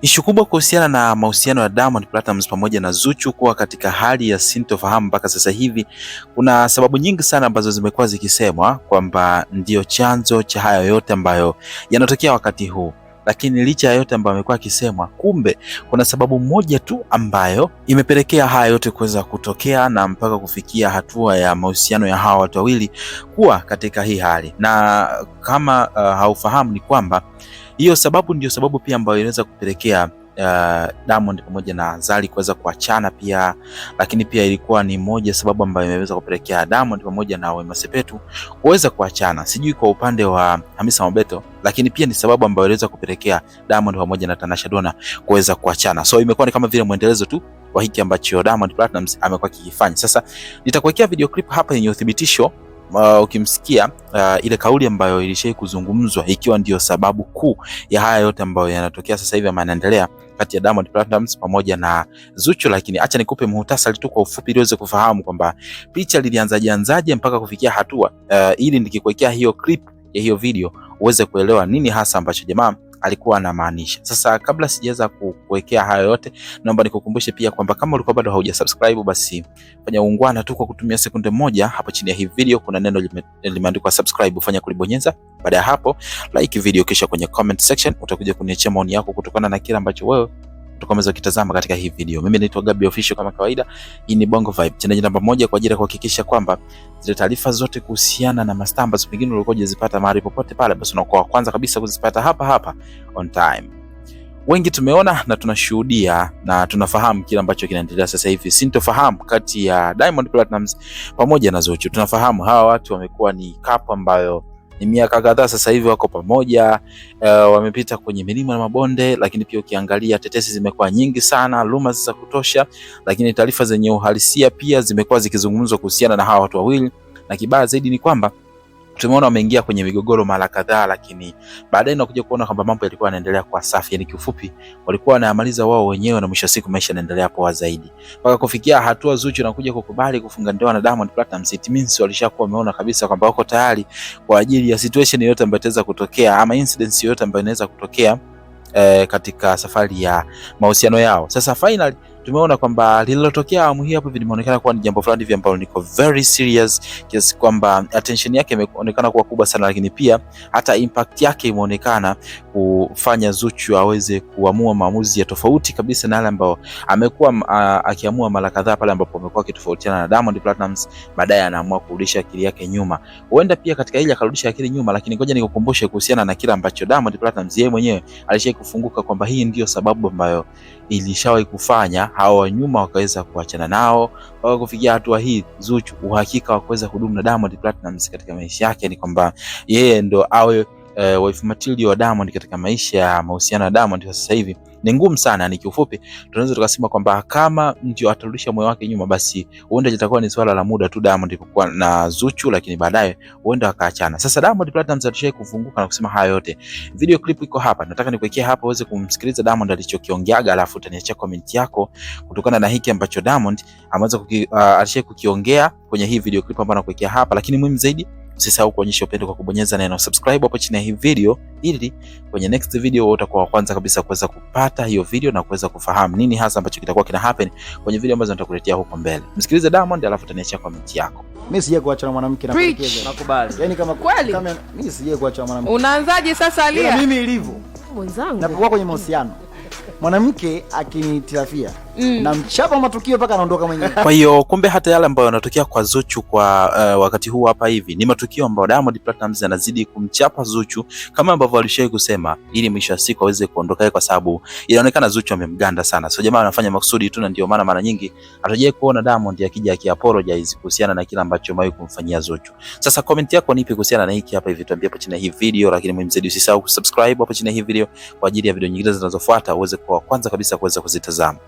Ishu kubwa kuhusiana na mahusiano ya Diamond Platnumz pamoja na Zuchu kuwa katika hali ya sintofahamu mpaka sasa hivi. Kuna sababu nyingi sana ambazo zimekuwa zikisemwa kwamba ndio chanzo cha haya yote ambayo yanatokea wakati huu. Lakini licha ya yote ambayo amekuwa akisemwa, kumbe kuna sababu moja tu ambayo imepelekea haya yote kuweza kutokea na mpaka kufikia hatua ya mahusiano ya hawa watu wawili kuwa katika hii hali. Na kama haufahamu ni kwamba hiyo sababu ndio sababu pia ambayo inaweza kupelekea Diamond pamoja na Zari kuweza kuachana pia, lakini pia ilikuwa ni moja sababu ambayo imeweza kupelekea Diamond pamoja na Wema Sepetu kuweza kuachana. Sijui kwa upande wa Hamisa Mobeto, lakini pia ni sababu ambayo inaweza kupelekea Diamond pamoja na Tanasha Donna kuweza kuachana. So imekuwa ni kama vile muendelezo tu wa hiki ambacho Diamond Platnumz amekuwa kikifanya. Sasa nitakuwekea video clip hapa yenye uthibitisho ukimsikia ile kauli ambayo ilishai kuzungumzwa ikiwa ndio sababu kuu ya haya yote ambayo yanatokea sasa hivi ama yanaendelea kati ya Diamond Platnumz pamoja na Zuchu. Lakini acha nikupe muhtasari tu kwa ufupi ili uweze kufahamu kwamba picha lilianzaje mpaka kufikia hatua ili nikikuwekea hiyo clip ya hiyo video uweze kuelewa nini hasa ambacho jamaa alikuwa anamaanisha. Sasa kabla sijaweza kuwekea hayo yote, naomba nikukumbushe pia kwamba kama ulikuwa bado hauja-subscribe, basi fanya ungwana tu kwa kutumia sekunde moja. Hapo chini ya hii video kuna neno limeandikwa subscribe, fanya kulibonyeza. Baada ya hapo like video, kisha kwenye comment section utakuja kuniachia maoni yako kutokana na kile ambacho wewe utakomeza kitazama katika hii video. Mimi naitwa Gabby Official kama kawaida. Hii ni Bongo Vibe, channel namba 1 kwa ajili ya kuhakikisha kwamba zile taarifa zote kuhusiana na mastaa ambazo pengine ulikuwa hujazipata mahali popote pale, basi unakuwa kwanza kabisa kuzipata hapa on time. Wengi tumeona na tunashuhudia na tunafahamu kile ambacho kinaendelea sasa hivi, sintofahamu kati ya Diamond Platnumz pamoja na Zuchu. Tunafahamu hawa watu wamekuwa ni couple ambayo ni miaka kadhaa sasa hivi wako pamoja, wamepita kwenye milima na mabonde, lakini pia ukiangalia tetesi zimekuwa nyingi sana, rumors za kutosha, lakini taarifa zenye uhalisia pia zimekuwa zikizungumzwa kuhusiana na hawa watu wawili. Na kibaya zaidi ni kwamba tumeona wameingia kwenye migogoro mara kadhaa, lakini baadaye nakuja kuona kwamba mambo yalikuwa yanaendelea kwa safi. Yani kiufupi walikuwa wanamaliza wao wenyewe na mwisho siku maisha yanaendelea poa zaidi. Mpaka kufikia hatua Zuchu anakuja kukubali kufunga ndoa na Diamond Platnumz. It means walishakuwa wameona kabisa kwamba wako tayari kwa ajili ya situation yoyote ambayo itaweza kutokea ama incident yoyote ambayo inaweza kutokea katika safari ya mahusiano yao. Sasa finally tumeona kwamba lililotokea awamu hii hapo limeonekana kuwa ni jambo fulani hivi ambalo liko very serious, kiasi kwamba attention yake imeonekana kuwa kubwa sana, lakini pia hata impact yake imeonekana kufanya Zuchu aweze kuamua maamuzi ya tofauti kabisa na yale ambao amekuwa akiamua mara kadhaa pale ambapo amekuwa akitofautiana na Diamond Platnumz. Baadaye anaamua kurudisha akili yake nyuma. Huenda pia katika ile akarudisha akili nyuma, lakini ngoja nikukumbushe kuhusiana na kile ambacho Diamond Platnumz yeye mwenyewe alishawahi kufunguka kwamba hii ndio sababu ambayo ilishawahi kufanya hao wa nyuma wakaweza kuachana nao mpaka kufikia hatua hii. Zuchu uhakika wa kuweza kudumu na Diamond Platnumz katika maisha yake ni kwamba yeye ndo awe wife material wa Diamond katika maisha ya mahusiano ya Diamond. Sasa hivi ni ngumu sana. Ni kiufupi tunaweza tukasema kwamba kama ndio atarudisha moyo wake nyuma, basi huenda itakuwa ni swala la muda tu Diamond ilipokuwa na Zuchu, lakini baadaye huenda wakaachana. Sasa Diamond Platnumz alishawahi kufunguka na kusema haya yote. Video clip iko hapa, nataka nikuwekea hapa uweze kumsikiliza Diamond alichokiongeaga, alafu utaniachia comment yako kutokana na hiki ambacho Diamond ameweza alishawahi kukiongea kwenye hii video clip ambayo nakuwekea hapa. Lakini muhimu zaidi, usisahau kuonyesha upendo kwa kubonyeza neno subscribe hapo chini ya hii video, ili kwenye next video utakuwa wa kwanza kabisa kuweza kupata hiyo video na kuweza kufahamu nini hasa ambacho kitakuwa kina happen kwenye video ambazo nitakuletea huko mbele. Msikilize Diamond alafu utaniachia comment yako. Mimi sije kuacha na mwanamke na kuelekeza. Nakubali. Yaani kama mimi sije kuacha na mwanamke. Unaanzaje sasa Alia? Mimi ilivyo Mwenzangu. Napokuwa kwenye mahusiano, mwanamke akinitilafia na mchapa matukio mpaka anaondoka mwenyewe. Kwa hiyo kumbe hata yale ambayo yanatokea kwa Zuchu kwa wakati huu hapa hivi ni matukio ambayo Diamond Platnumz anazidi kumchapa Zuchu kama ambavyo alishawahi kusema, ili mwisho wa siku aweze kuondoka, kwa sababu inaonekana Zuchu amemganda sana. So jamaa anafanya makusudi tu, na ndio maana mara nyingi hatajaye kuona Diamond akija akiapologize kuhusiana na kile ambacho amewahi kumfanyia Zuchu. Sasa comment yako nipi kuhusiana na hiki hapa hivi, tuambie hapo chini ya hii video, lakini muhimu zaidi usisahau kusubscribe hapo chini ya hii video kwa ajili ya video nyingine zinazofuata uweze kuwa kwanza kabisa kuweza kuzitazama.